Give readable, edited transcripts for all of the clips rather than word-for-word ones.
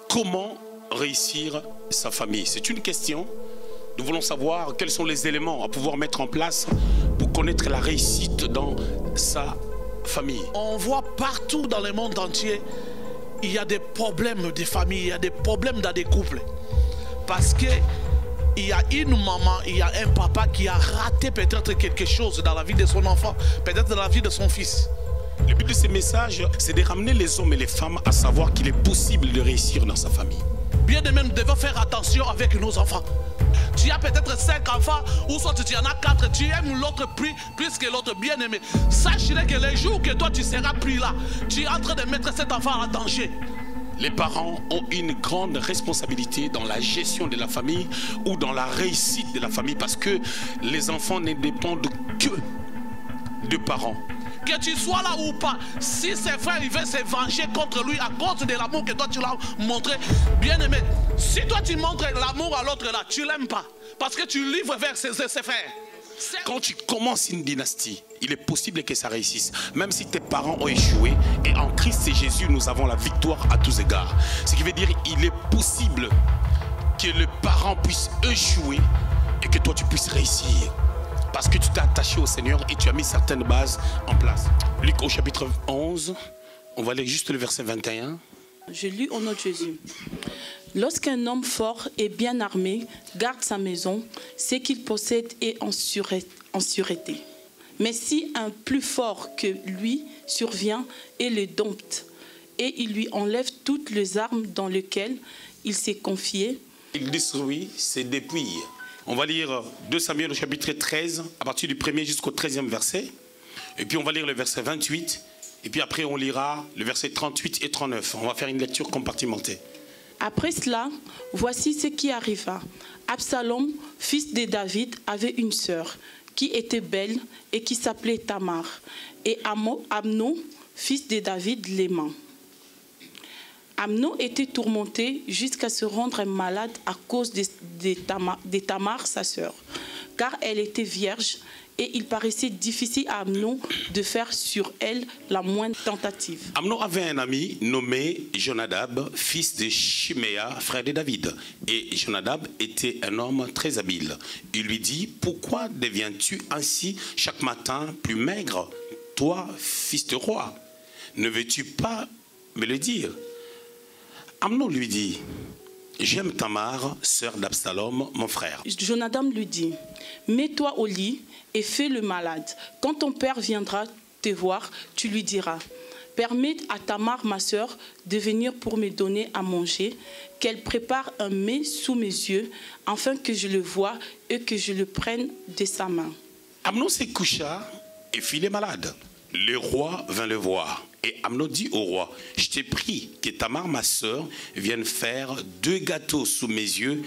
Comment réussir sa famille? C'est une question. Nous voulons savoir quels sont les éléments à pouvoir mettre en place pour connaître la réussite dans sa famille. On voit partout dans le monde entier, il y a des problèmes de famille, il y a des problèmes dans des couples. Parce que il y a une maman, il y a un papa qui a raté peut-être quelque chose dans la vie de son enfant, peut-être dans la vie de son fils. Le but de ces messages, c'est de ramener les hommes et les femmes à savoir qu'il est possible de réussir dans sa famille. Bien aimé, nous devons faire attention avec nos enfants. Tu as peut-être 5 enfants, ou soit tu en as 4, tu aimes l'autre plus que l'autre. Bien aimé, sache que les jours que toi tu seras pris là, tu es en train de mettre cet enfant en danger. Les parents ont une grande responsabilité dans la gestion de la famille ou dans la réussite de la famille parce que les enfants ne dépendent que de parents. Que tu sois là ou pas, si ses frères ils veulent se venger contre lui à cause de l'amour que toi tu l'as montré, bien aimé, si toi tu montres l'amour à l'autre là, tu l'aimes pas parce que tu livres vers ses frères. Quand tu commences une dynastie, il est possible que ça réussisse. Même si tes parents ont échoué, et en Christ et Jésus, nous avons la victoire à tous égards. Ce qui veut dire qu'il est possible que le parent puisse échouer et que toi tu puisses réussir. Parce que tu t'es attaché au Seigneur et tu as mis certaines bases en place. Luc au chapitre 11, on va lire juste le verset 21. Je lis au nom de Jésus. Lorsqu'un homme fort et bien armé garde sa maison, ce qu'il possède est en sûreté. Mais si un plus fort que lui survient et le dompte, et il lui enlève toutes les armes dans lesquelles il s'est confié, il détruit ses dépouilles. On va lire 2 Samuel au chapitre 13, à partir du 1er jusqu'au 13e verset. Et puis on va lire le verset 28. Et puis après on lira le verset 38 et 39. On va faire une lecture compartimentée. Après cela, voici ce qui arriva. Absalom, fils de David, avait une sœur qui était belle et qui s'appelait Tamar. Et Amnon, fils de David, l'aimait. Amnon était tourmenté jusqu'à se rendre malade à cause de Tamar, sa sœur, car elle était vierge et il paraissait difficile à Amnon de faire sur elle la moindre tentative. Amnon avait un ami nommé Jonadab, fils de Chiméa, frère de David. Et Jonadab était un homme très habile. Il lui dit, pourquoi deviens-tu ainsi chaque matin plus maigre, toi, fils de roi? Ne veux-tu pas me le dire? Amnon lui dit, j'aime Tamar, sœur d'Absalom, mon frère. Jonadab lui dit, mets-toi au lit et fais le malade. Quand ton père viendra te voir, tu lui diras, permets à Tamar, ma sœur, de venir pour me donner à manger, qu'elle prépare un mets sous mes yeux, afin que je le voie et que je le prenne de sa main. Amnon se coucha et fit le malade. Le roi vint le voir. Et Amnon dit au roi, je t'ai pris que Tamar, ma sœur, vienne faire 2 gâteaux sous mes yeux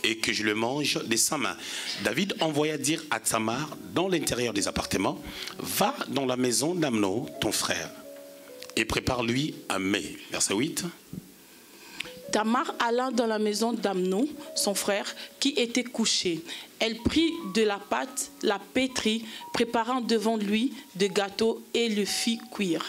et que je le mange de sa main. David envoya dire à Tamar, dans l'intérieur des appartements, va dans la maison d'Amnon, ton frère, et prépare-lui un mets. Verset 8. Tamar alla dans la maison d'Amnon, son frère, qui était couché. Elle prit de la pâte, la pétrit, préparant devant lui des gâteaux et le fit cuire.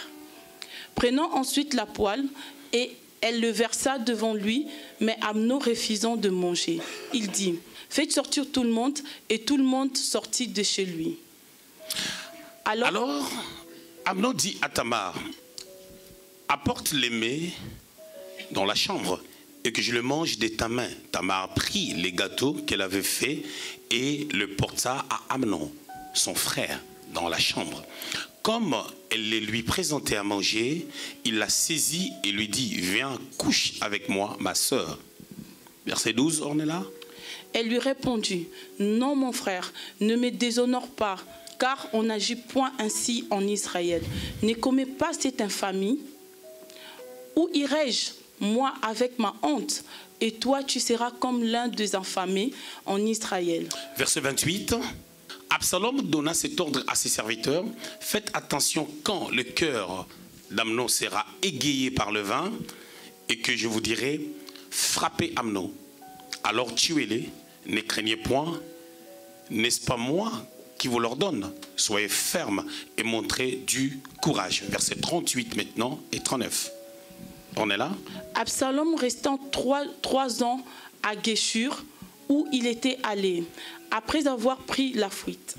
Prenant ensuite la poêle, et elle le versa devant lui, mais Amnon refusant de manger. Il dit, faites sortir tout le monde, et tout le monde sortit de chez lui. Alors Amnon dit à Tamar, apporte les mets dans la chambre, et que je le mange de ta main. Tamar prit les gâteaux qu'elle avait faits et le porta à Amnon, son frère, dans la chambre. Comme elle les lui présentait à manger, il la saisit et lui dit, viens, couche avec moi, ma sœur. Verset 12, on est là. Elle lui répondit, non mon frère, ne me déshonore pas, car on n'agit point ainsi en Israël. Ne commets pas cette infamie. Où irai-je, moi, avec ma honte, et toi, tu seras comme l'un des infamés en Israël. Verset 28. Absalom donna cet ordre à ses serviteurs. Faites attention quand le cœur d'Amnon sera égayé par le vin, et que je vous dirai, frappez Amnon. Alors tuez-les, ne craignez point, n'est-ce pas moi qui vous l'ordonne? Soyez fermes et montrez du courage. Verset 38 maintenant et 39. On est là. Absalom restant 3 ans à Guéshur, où il était allé, après avoir pris la fuite.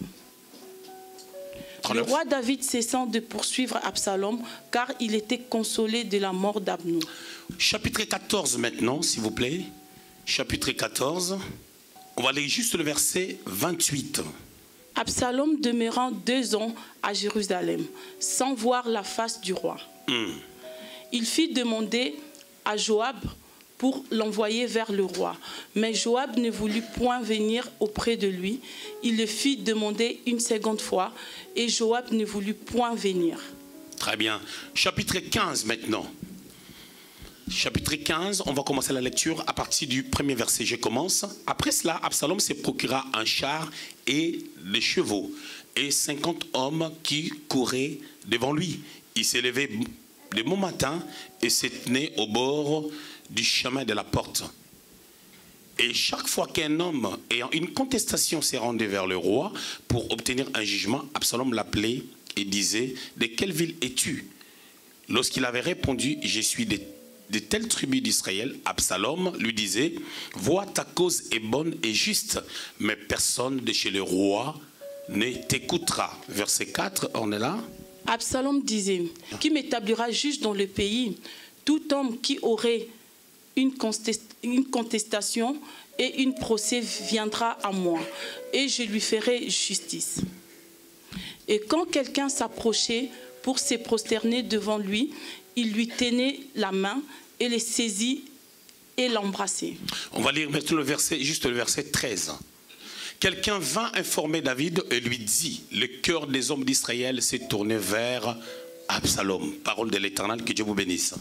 39. Le roi David cessant de poursuivre Absalom, car il était consolé de la mort d'Amnon. Chapitre 14 maintenant, s'il vous plaît. Chapitre 14. On va lire juste le verset 28. Absalom demeurant 2 ans à Jérusalem, sans voir la face du roi. Il fit demander à Joab pour l'envoyer vers le roi. Mais Joab ne voulut point venir auprès de lui. Il le fit demander une seconde fois, et Joab ne voulut point venir. Très bien. Chapitre 15 maintenant. Chapitre 15, on va commencer la lecture à partir du premier verset. Je commence. Après cela, Absalom se procura un char et des chevaux, et 50 hommes qui couraient devant lui. Il s'est levé de bon matin et se tenait au bord du chemin de la porte. Et chaque fois qu'un homme ayant une contestation s'est rendu vers le roi pour obtenir un jugement, Absalom l'appelait et disait: de quelle ville es-tu? Lorsqu'il avait répondu: je suis de telle tribu d'Israël, Absalom lui disait: vois, ta cause est bonne et juste, mais personne de chez le roi ne t'écoutera. Verset 4, on est là. Absalom disait: qui m'établira juge dans le pays? Tout homme qui aurait une contestation et une procès viendra à moi, et je lui ferai justice. Et quand quelqu'un s'approchait pour se prosterner devant lui, il lui tenait la main et le saisit et l'embrassait. On va lire maintenant le verset, juste le verset 13. Quelqu'un vint informer David et lui dit: le cœur des hommes d'Israël s'est tourné vers Absalom. Parole de l'Éternel, que Dieu vous bénisse.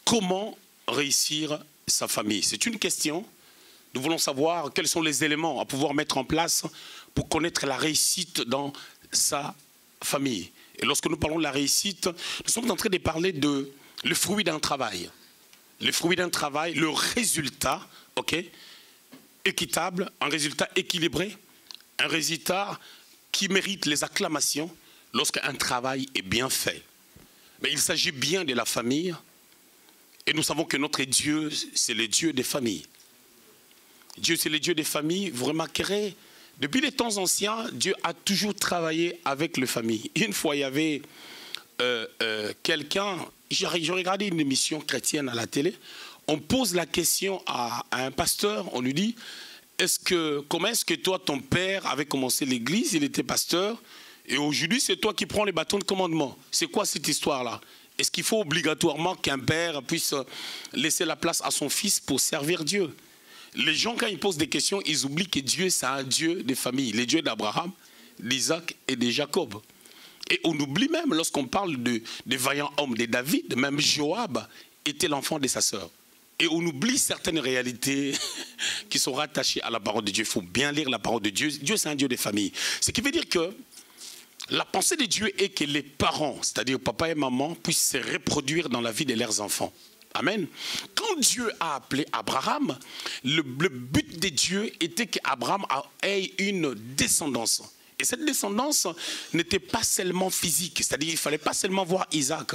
Comment réussir sa famille? C'est une question. Nous voulons savoir quels sont les éléments à pouvoir mettre en place pour connaître la réussite dans sa famille. Et lorsque nous parlons de la réussite, nous sommes en train de parler de le fruit d'un travail. Le fruit d'un travail, le résultat, ok, équitable, un résultat équilibré, un résultat qui mérite les acclamations lorsqu'un travail est bien fait. Mais il s'agit bien de la famille, et nous savons que notre Dieu, c'est le Dieu des familles. Dieu, c'est le Dieu des familles. Vous remarquerez, depuis les temps anciens, Dieu a toujours travaillé avec les familles. Une fois, il y avait quelqu'un, j'ai regardé une émission chrétienne à la télé, on pose la question à un pasteur, on lui dit: comment est-ce que toi, ton père avait commencé l'église, il était pasteur, et aujourd'hui c'est toi qui prends les bâtons de commandement. C'est quoi cette histoire-là? Est-ce qu'il faut obligatoirement qu'un père puisse laisser la place à son fils pour servir Dieu? Les gens, quand ils posent des questions, ils oublient que Dieu, c'est un Dieu des familles, le Dieu d'Abraham, d'Isaac et de Jacob. Et on oublie même, lorsqu'on parle de vaillants hommes de David, même Joab était l'enfant de sa sœur. Et on oublie certaines réalités qui sont rattachées à la parole de Dieu. Il faut bien lire la parole de Dieu. Dieu, c'est un Dieu des familles. Ce qui veut dire que la pensée de Dieu est que les parents, c'est-à-dire papa et maman, puissent se reproduire dans la vie de leurs enfants. Amen. Quand Dieu a appelé Abraham, le but de Dieu était qu'Abraham ait une descendance. Et cette descendance n'était pas seulement physique, c'est-à-dire qu'il ne fallait pas seulement voir Isaac,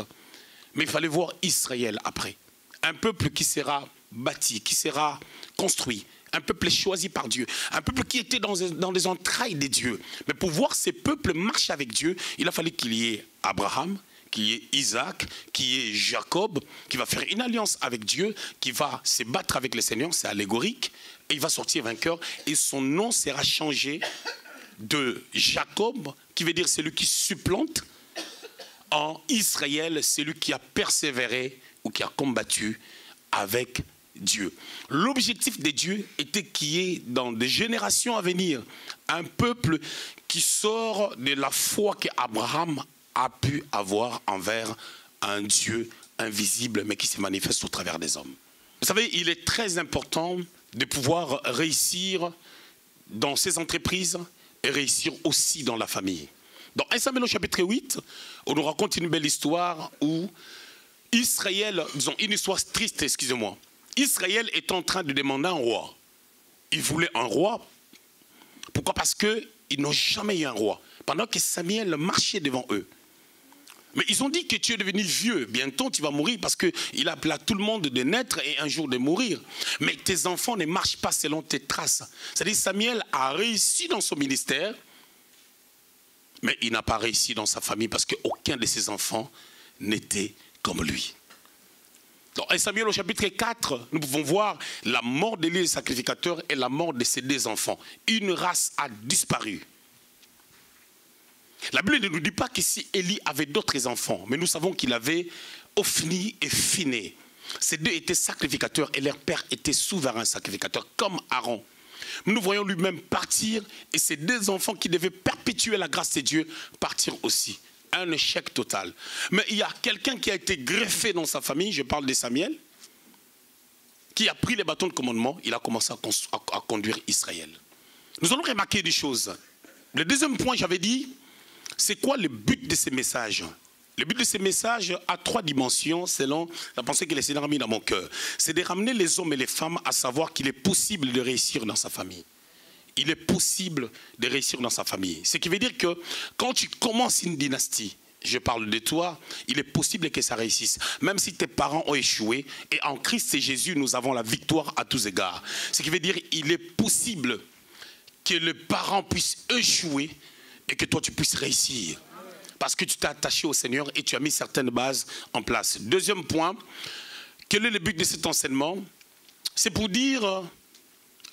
mais il fallait voir Israël après. Un peuple qui sera bâti, qui sera construit. Un peuple choisi par Dieu, un peuple qui était dans les entrailles de Dieu. Mais pour voir ces peuples marcher avec Dieu, il a fallu qu'il y ait Abraham, qu'il y ait Isaac, qu'il y ait Jacob, qui va faire une alliance avec Dieu, qui va se battre avec le Seigneur, c'est allégorique, et il va sortir vainqueur, et son nom sera changé de Jacob, qui veut dire celui qui supplante, en Israël, celui qui a persévéré ou qui a combattu avec Dieu. L'objectif de Dieu était qu'il y ait dans des générations à venir un peuple qui sort de la foi qu'Abraham a pu avoir envers un Dieu invisible mais qui se manifeste au travers des hommes. Vous savez, il est très important de pouvoir réussir dans ses entreprises et réussir aussi dans la famille. Dans 1 Samuel au chapitre 8, on nous raconte une belle histoire où Israël, disons une histoire triste, excusez-moi. Israël est en train de demander un roi. Ils voulaient un roi. Pourquoi? Parce qu'ils n'ont jamais eu un roi. Pendant que Samuel marchait devant eux. Mais ils ont dit que tu es devenu vieux, bientôt tu vas mourir parce qu'il a appelé à tout le monde de naître et un jour de mourir. Mais tes enfants ne marchent pas selon tes traces. C'est-à-dire Samuel a réussi dans son ministère, mais il n'a pas réussi dans sa famille parce qu'aucun de ses enfants n'était comme lui. Dans 1 Samuel au chapitre 4, nous pouvons voir la mort d'Élie le sacrificateur et la mort de ses 2 enfants. Une race a disparu. La Bible ne nous dit pas qu'ici Élie avait d'autres enfants, mais nous savons qu'il avait Ophni et Phiné. Ces 2 étaient sacrificateurs et leur père était souverain sacrificateur, comme Aaron. Nous voyons lui-même partir et ces 2 enfants qui devaient perpétuer la grâce de Dieu partir aussi. Un échec total. Mais il y a quelqu'un qui a été greffé dans sa famille, je parle de Samuel, qui a pris les bâtons de commandement, il a commencé à conduire Israël. Nous allons remarquer des choses. Le deuxième point, j'avais dit, c'est quoi le but de ces messages? Le but de ces messages a 3 dimensions selon la pensée que le Seigneur a mis dans mon cœur. C'est de ramener les hommes et les femmes à savoir qu'il est possible de réussir dans sa famille. Il est possible de réussir dans sa famille. Ce qui veut dire que quand tu commences une dynastie, je parle de toi, il est possible que ça réussisse. Même si tes parents ont échoué, et en Christ et Jésus, nous avons la victoire à tous égards. Ce qui veut dire qu'il est possible que les parents puissent échouer et que toi tu puisses réussir. Parce que tu t'es attaché au Seigneur et tu as mis certaines bases en place. Deuxième point, quel est le but de cet enseignement? C'est pour dire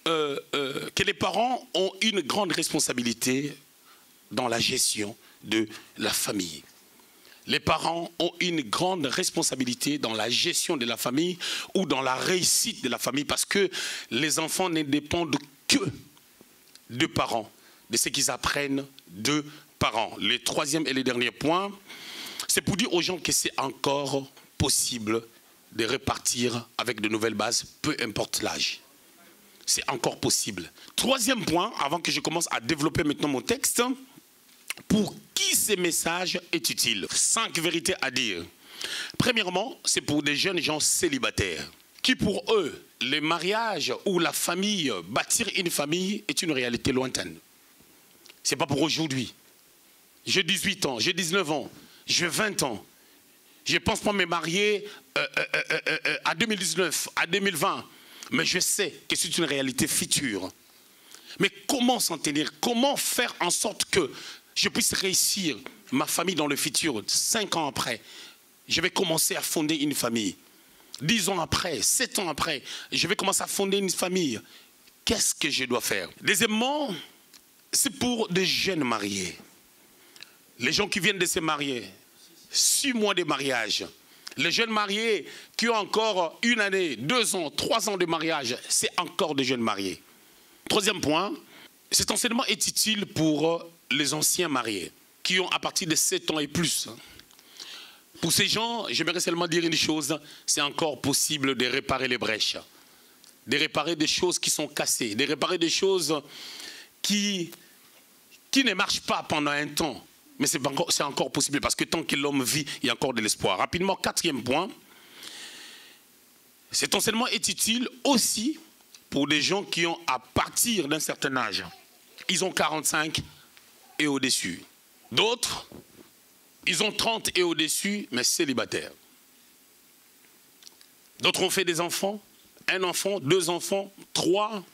que les parents ont une grande responsabilité dans la gestion de la famille. Les parents ont une grande responsabilité dans la gestion de la famille ou dans la réussite de la famille parce que les enfants ne dépendent que de parents, de ce qu'ils apprennent de parents. Le troisième et le dernier point, c'est pour dire aux gens que c'est encore possible de repartir avec de nouvelles bases, peu importe l'âge. C'est encore possible. Troisième point, avant que je commence à développer maintenant mon texte, pour qui ce message est utile? 5 vérités à dire. Premièrement, c'est pour des jeunes gens célibataires, qui pour eux, le mariage ou la famille, bâtir une famille est une réalité lointaine. Ce n'est pas pour aujourd'hui. J'ai 18 ans, j'ai 19 ans, j'ai 20 ans. Je ne pense pas me marier à 2019, à 2020. Mais je sais que c'est une réalité future. Mais comment s'en tenir? Comment faire en sorte que je puisse réussir ma famille dans le futur? 5 ans après, je vais commencer à fonder une famille. 10 ans après, 7 ans après, je vais commencer à fonder une famille. Qu'est-ce que je dois faire? Deuxièmement, c'est pour des jeunes mariés. Les gens qui viennent de se marier. 6 mois de mariage. Les jeunes mariés qui ont encore 1 année, 2 ans, 3 ans de mariage, c'est encore des jeunes mariés. Troisième point, cet enseignement est utile pour les anciens mariés, qui ont à partir de 7 ans et plus. Pour ces gens, j'aimerais seulement dire une chose, c'est encore possible de réparer les brèches, de réparer des choses qui sont cassées, de réparer des choses qui ne marchent pas pendant un temps. Mais c'est encore possible parce que tant que l'homme vit, il y a encore de l'espoir. Rapidement, 4e point. Cet enseignement est utile aussi pour des gens qui ont à partir d'un certain âge. Ils ont 45 et au-dessus. D'autres, ils ont 30 et au-dessus, mais célibataires. D'autres ont fait des enfants, 1 enfant, 2 enfants, 3.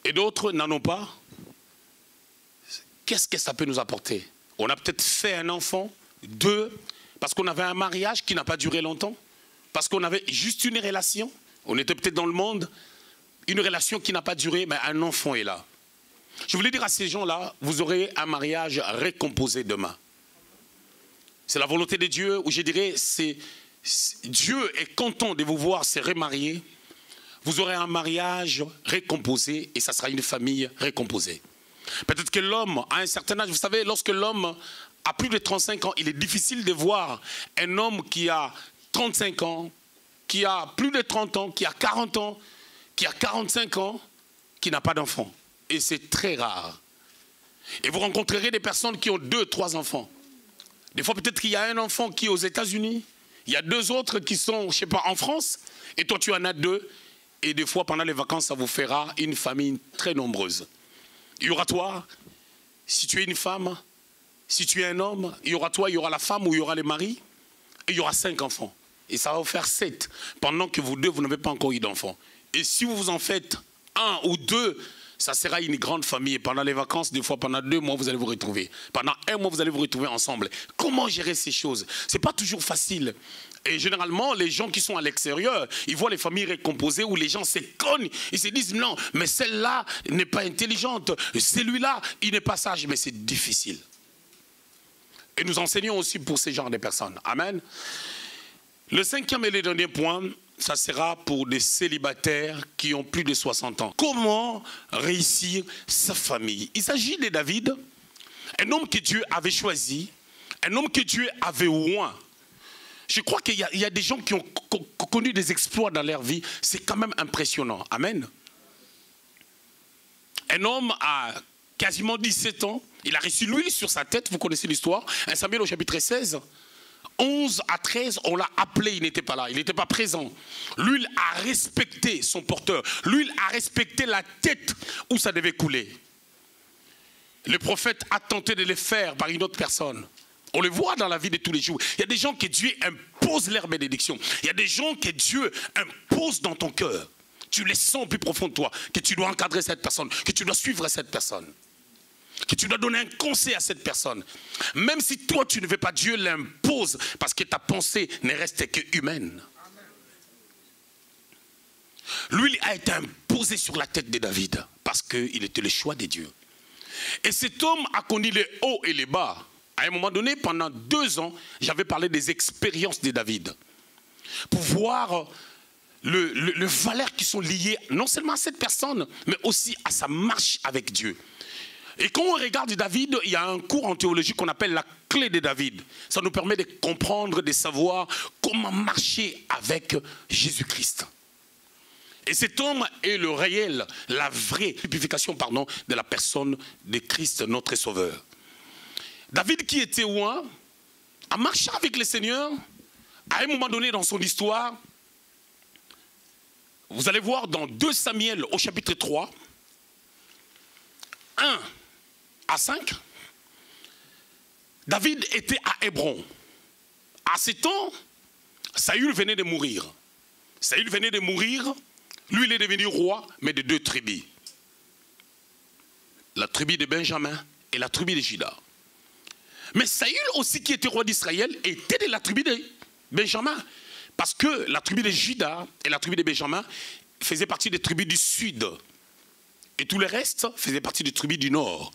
Et d'autres n'en ont pas. Qu'est-ce que ça peut nous apporter? On a peut-être fait un enfant, 2, parce qu'on avait un mariage qui n'a pas duré longtemps, parce qu'on avait juste une relation. On était peut-être dans le monde, une relation qui n'a pas duré, mais un enfant est là. Je voulais dire à ces gens-là, vous aurez un mariage récomposé demain. C'est la volonté de Dieu, où je dirais, Dieu est content de vous voir se remarier. Vous aurez un mariage récomposé et ça sera une famille récomposée. Peut-être que l'homme, à un certain âge, vous savez, lorsque l'homme a plus de 35 ans, il est difficile de voir un homme qui a 35 ans, qui a plus de 30 ans, qui a 40 ans, qui a 45 ans, qui n'a pas d'enfant. Et c'est très rare. Et vous rencontrerez des personnes qui ont 2, 3 enfants. Des fois, peut-être qu'il y a un enfant qui est aux États-Unis, il y a 2 autres qui sont, je ne sais pas, en France, et toi tu en as 2. Et des fois, pendant les vacances, ça vous fera une famille très nombreuse. Il y aura toi, si tu es une femme, Si tu es un homme, il y aura toi, il y aura la femme ou il y aura les maris, et il y aura 5 enfants. Et ça va vous faire 7, pendant que vous deux, vous n'avez pas encore eu d'enfants. Et si vous vous en faites 1 ou 2, ça sera une grande famille. Et pendant les vacances, des fois, pendant 2 mois, vous allez vous retrouver. Pendant 1 mois, vous allez vous retrouver ensemble. Comment gérer ces choses? Ce n'est pas toujours facile. Et généralement, les gens qui sont à l'extérieur, ils voient les familles récomposées où les gens se cognent. Ils se disent non, mais celle-là n'est pas intelligente. Celui-là, il n'est pas sage. Mais c'est difficile. Et nous enseignons aussi pour ces genres de personnes. Amen. Le 5e et le dernier point, ça sera pour des célibataires qui ont plus de 60 ans. Comment réussir sa famille? Il s'agit de David, un homme que Dieu avait choisi, un homme que Dieu avait oint. Je crois qu'il y a des gens qui ont connu des exploits dans leur vie. C'est quand même impressionnant. Amen. Un homme a quasiment 17 ans. Il a reçu l'huile sur sa tête. Vous connaissez l'histoire. 1 Samuel au chapitre 16. 11 à 13, on l'a appelé. Il n'était pas là. Il n'était pas présent. L'huile a respecté son porteur. L'huile a respecté la tête où ça devait couler. Le prophète a tenté de le faire par une autre personne. On le voit dans la vie de tous les jours. Il y a des gens que Dieu impose leur bénédiction. Il y a des gens que Dieu impose dans ton cœur. Tu les sens au plus profond de toi, que tu dois encadrer cette personne, que tu dois suivre cette personne, que tu dois donner un conseil à cette personne. Même si toi tu ne veux pas, Dieu l'impose parce que ta pensée ne reste que humaine. L'huile a été imposée sur la tête de David parce qu'il était le choix de Dieu. Et cet homme a connu les hauts et les bas. À un moment donné, pendant 2 ans, j'avais parlé des expériences de David. Pour voir les valeurs qui sont liées non seulement à cette personne, mais aussi à sa marche avec Dieu. Et quand on regarde David, il y a un cours en théologie qu'on appelle la clé de David. Ça nous permet de comprendre, de savoir comment marcher avec Jésus-Christ. Et cet homme est le réel, la vraie typification, de la personne de Christ, notre Sauveur. David, qui était oint, a marché avec le Seigneur. À un moment donné dans son histoire, vous allez voir dans 2 Samuel au chapitre 3, 1 à 5, David était à Hébron. À ce temps, Saül venait de mourir. Saül venait de mourir, lui il est devenu roi, mais de 2 tribus. La tribu de Benjamin et la tribu de Juda. Mais Saül aussi, qui était roi d'Israël, était de la tribu de Benjamin. Parce que la tribu de Juda et la tribu de Benjamin faisaient partie des tribus du sud. Et tout le reste faisait partie des tribus du nord.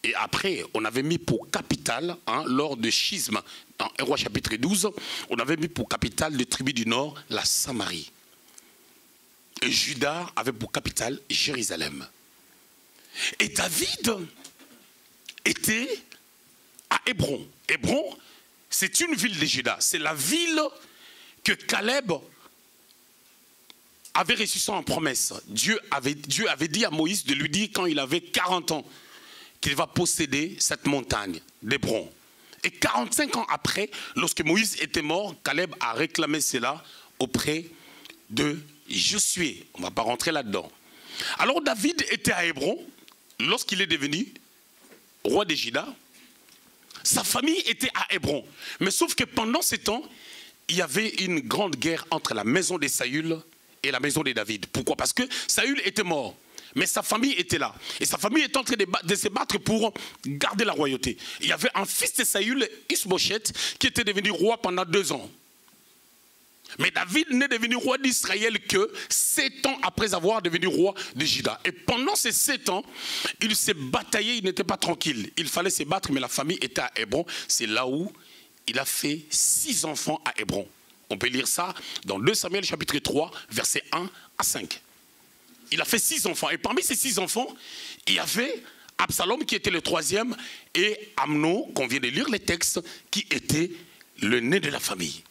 Et après, on avait mis pour capitale, lors de schisme, dans 1 Roi chapitre 12, on avait mis pour capitale de tribu du nord la Samarie. Et Juda avait pour capitale Jérusalem. Et David était à Hébron. Hébron, c'est une ville de Juda. C'est la ville que Caleb avait reçu en promesse. Dieu avait dit à Moïse de lui dire quand il avait 40 ans qu'il va posséder cette montagne d'Hébron. Et 45 ans après, lorsque Moïse était mort, Caleb a réclamé cela auprès de Josué. On ne va pas rentrer là-dedans. Alors David était à Hébron lorsqu'il est devenu roi de Juda. Sa famille était à Hébron. Mais sauf que pendant ce temps, il y avait une grande guerre entre la maison de Saül et la maison de David. Pourquoi? Parce que Saül était mort. Mais sa famille était là. Et sa famille était en train de se battre pour garder la royauté. Il y avait un fils de Saül, Ishbosheth, qui était devenu roi pendant 2 ans. Mais David n'est devenu roi d'Israël que 7 ans après avoir devenu roi de Juda. Et pendant ces 7 ans, il s'est bataillé, il n'était pas tranquille. Il fallait se battre, mais la famille était à Hébron. C'est là où il a fait 6 enfants à Hébron. On peut lire ça dans 2 Samuel chapitre 3, versets 1 à 5. Il a fait 6 enfants. Et parmi ces 6 enfants, il y avait Absalom qui était le 3e et Amnon, qu'on vient de lire les textes, qui était le né de la famille.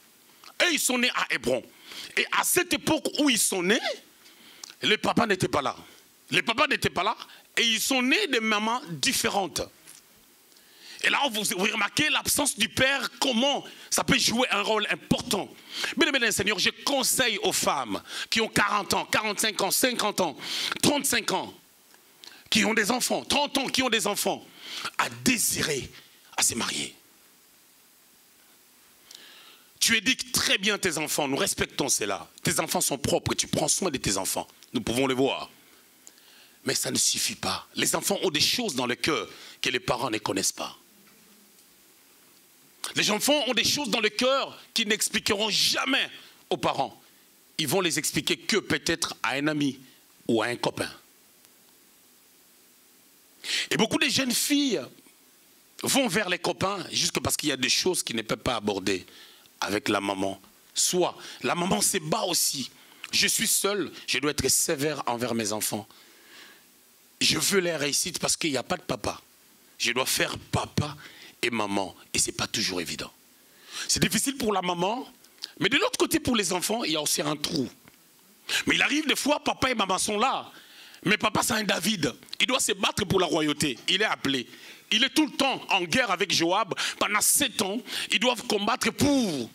Et ils sont nés à Hébron. Et à cette époque où ils sont nés, les papas n'étaient pas là. Les papas n'étaient pas là et ils sont nés de mamans différentes. Et là, vous remarquez l'absence du père, comment ça peut jouer un rôle important. Bien aimé Seigneur, je conseille aux femmes qui ont 40 ans, 45 ans, 50 ans, 35 ans, qui ont des enfants, 30 ans qui ont des enfants, à désirer à se marier. Tu éduques très bien tes enfants, nous respectons cela. Tes enfants sont propres, tu prends soin de tes enfants. Nous pouvons le voir. Mais ça ne suffit pas. Les enfants ont des choses dans le cœur que les parents ne connaissent pas. Les enfants ont des choses dans le cœur qu'ils n'expliqueront jamais aux parents. Ils vont les expliquer que peut-être à un ami ou à un copain. Et beaucoup de jeunes filles vont vers les copains juste parce qu'il y a des choses qu'ils ne peuvent pas aborder avec la maman. Soit la maman se bat aussi. Je suis seul, je dois être sévère envers mes enfants. Je veux les réussite parce qu'il n'y a pas de papa. Je dois faire papa et maman. Et ce n'est pas toujours évident. C'est difficile pour la maman, mais de l'autre côté pour les enfants, il y a aussi un trou. Mais il arrive des fois, papa et maman sont là. Mais papa c'est un David. Il doit se battre pour la royauté. Il est appelé. Il est tout le temps en guerre avec Joab. Pendant 7 ans, ils doivent combattre pour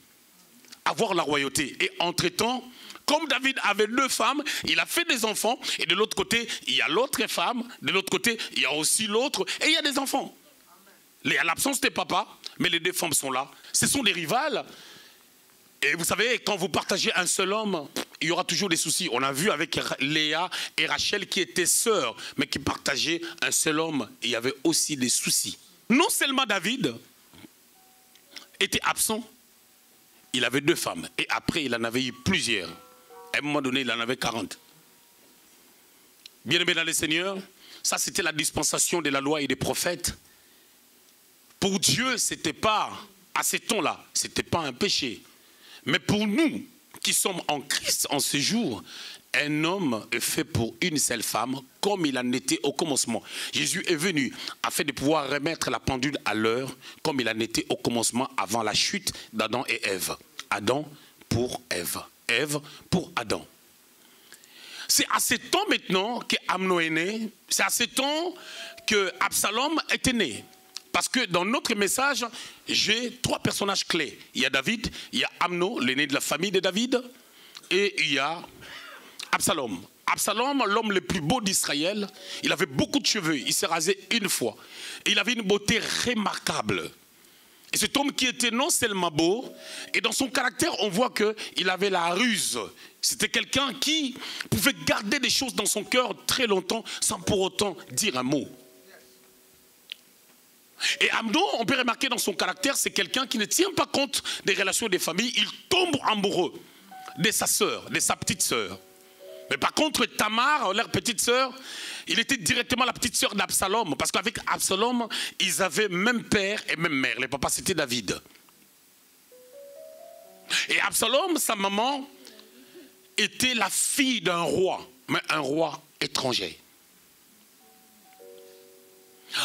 avoir la royauté. Et entre-temps, comme David avait 2 femmes, il a fait des enfants. Et de l'autre côté, il y a l'autre femme. De l'autre côté, il y a aussi l'autre. Et il y a des enfants. Il y a l'absence de papa, mais les 2 femmes sont là. Ce sont des rivales. Et vous savez, quand vous partagez un seul homme, il y aura toujours des soucis. On a vu avec Léa et Rachel qui étaient sœurs, mais qui partageaient un seul homme. Et il y avait aussi des soucis. Non seulement David était absent, il avait 2 femmes. Et après, il en avait eu plusieurs. À un moment donné, il en avait 40. Bien-aimés dans le Seigneur, ça c'était la dispensation de la loi et des prophètes. Pour Dieu, ce n'était pas, à ce temps-là, ce n'était pas un péché. Mais pour nous, qui sommes en Christ en ce jour, un homme est fait pour une seule femme, comme il en était au commencement. Jésus est venu afin de pouvoir remettre la pendule à l'heure, comme il en était au commencement avant la chute d'Adam et Ève. Adam pour Ève, Ève pour Adam. C'est à ce temps maintenant qu'Amnon est né, c'est à ce temps que Absalom était né. Parce que dans notre message, j'ai 3 personnages clés. Il y a David, il y a Amnon, l'aîné de la famille de David, et il y a Absalom. Absalom, l'homme le plus beau d'Israël, il avait beaucoup de cheveux, il s'est rasé une fois. Et il avait une beauté remarquable. Et cet homme qui était non seulement beau, et dans son caractère, on voit qu'il avait la ruse. C'était quelqu'un qui pouvait garder des choses dans son cœur très longtemps sans pour autant dire un mot. Et Amnon, on peut remarquer dans son caractère, c'est quelqu'un qui ne tient pas compte des relations des familles. Il tombe amoureux de sa sœur, de sa petite sœur. Mais par contre, Tamar, leur petite sœur, il était directement la petite sœur d'Absalom. Parce qu'avec Absalom, ils avaient même père et même mère. Les papas, c'était David. Et Absalom, sa maman, était la fille d'un roi, mais un roi étranger.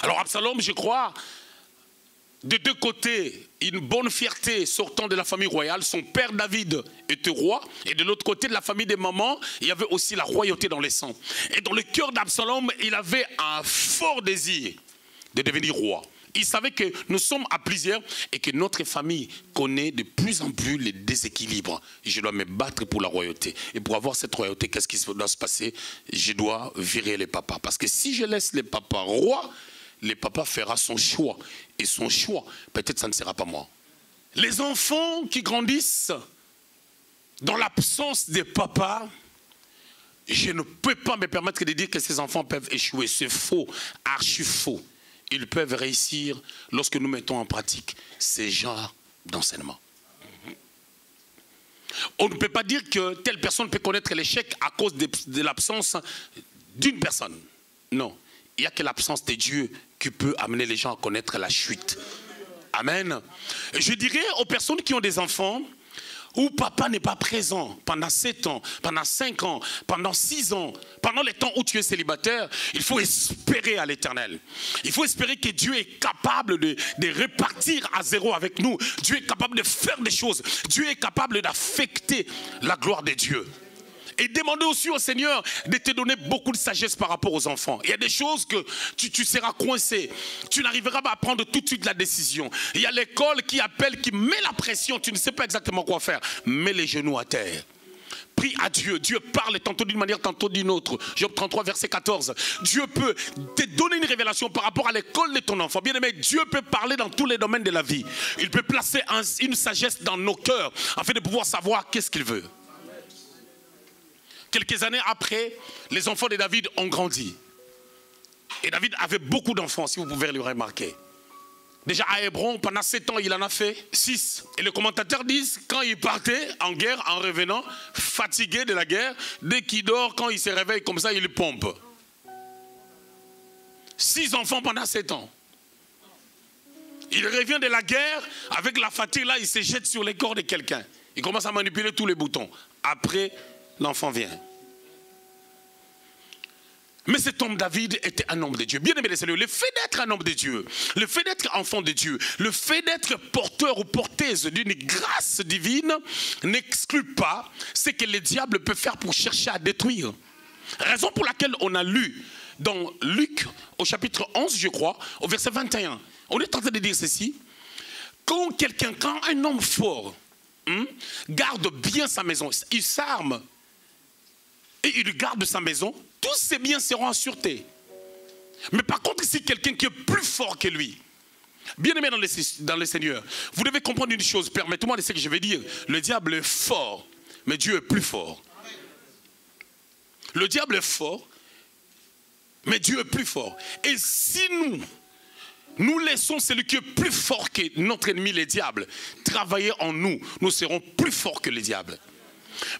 Alors Absalom, je crois, de 2 côtés, une bonne fierté sortant de la famille royale. Son père David était roi. Et de l'autre côté de la famille des mamans, il y avait aussi la royauté dans les sangs. Et dans le cœur d'Absalom, il avait un fort désir de devenir roi. Il savait que nous sommes à plusieurs et que notre famille connaît de plus en plus les déséquilibres. Je dois me battre pour la royauté. Et pour avoir cette royauté, qu'est-ce qui doit se passer? Je dois virer les papas. Parce que si je laisse les papas rois, le papa fera son choix. Et son choix, peut-être ça ne sera pas moi. Les enfants qui grandissent dans l'absence des papas, je ne peux pas me permettre de dire que ces enfants peuvent échouer. C'est faux, archi faux. Ils peuvent réussir lorsque nous mettons en pratique ces genres d'enseignement. On ne peut pas dire que telle personne peut connaître l'échec à cause de l'absence d'une personne. Non. Il n'y a que l'absence de Dieu qui peut amener les gens à connaître la chute. Amen. Je dirais aux personnes qui ont des enfants, où papa n'est pas présent pendant 7 ans, pendant 5 ans, pendant 6 ans, pendant les temps où tu es célibataire, il faut espérer à l'Éternel. Il faut espérer que Dieu est capable de repartir à zéro avec nous. Dieu est capable de faire des choses. Dieu est capable d'affecter la gloire de Dieu. Et demandez aussi au Seigneur de te donner beaucoup de sagesse par rapport aux enfants. Il y a des choses que tu seras coincé. Tu n'arriveras pas à prendre tout de suite la décision. Il y a l'école qui appelle, qui met la pression. Tu ne sais pas exactement quoi faire. Mets les genoux à terre. prie à Dieu. Dieu parle tantôt d'une manière, tantôt d'une autre. Job 33, verset 14. Dieu peut te donner une révélation par rapport à l'école de ton enfant. Bien aimé, Dieu peut parler dans tous les domaines de la vie. Il peut placer une sagesse dans nos cœurs afin de pouvoir savoir qu'est-ce qu'il veut. Quelques années après, les enfants de David ont grandi. Et David avait beaucoup d'enfants, si vous pouvez le remarquer. Déjà à Hébron, pendant 7 ans, il en a fait 6. Et les commentateurs disent, quand il partait en guerre, en revenant, fatigué de la guerre, dès qu'il dort, quand il se réveille comme ça, il pompe. 6 enfants pendant 7 ans. Il revient de la guerre, avec la fatigue, là, il se jette sur les corps de quelqu'un. Il commence à manipuler tous les boutons. Après, l'enfant vient. Mais cet homme David était un homme de Dieu. Bien aimé les Seigneurs, le fait d'être un homme de Dieu, le fait d'être enfant de Dieu, le fait d'être porteur ou porteuse d'une grâce divine n'exclut pas ce que le diable peut faire pour chercher à détruire. Raison pour laquelle on a lu dans Luc au chapitre 11, je crois, au verset 21. On est en train de dire ceci. Quand un homme fort garde bien sa maison, il s'arme et il garde sa maison, tous ses biens seront en sûreté. Mais par contre, ici, quelqu'un qui est plus fort que lui, bien aimé dans le Seigneur, vous devez comprendre une chose, permettez-moi de ce que je vais dire. Le diable est fort, mais Dieu est plus fort. Le diable est fort, mais Dieu est plus fort. Et si nous laissons celui qui est plus fort que notre ennemi, le diable, travailler en nous, nous serons plus forts que le diable.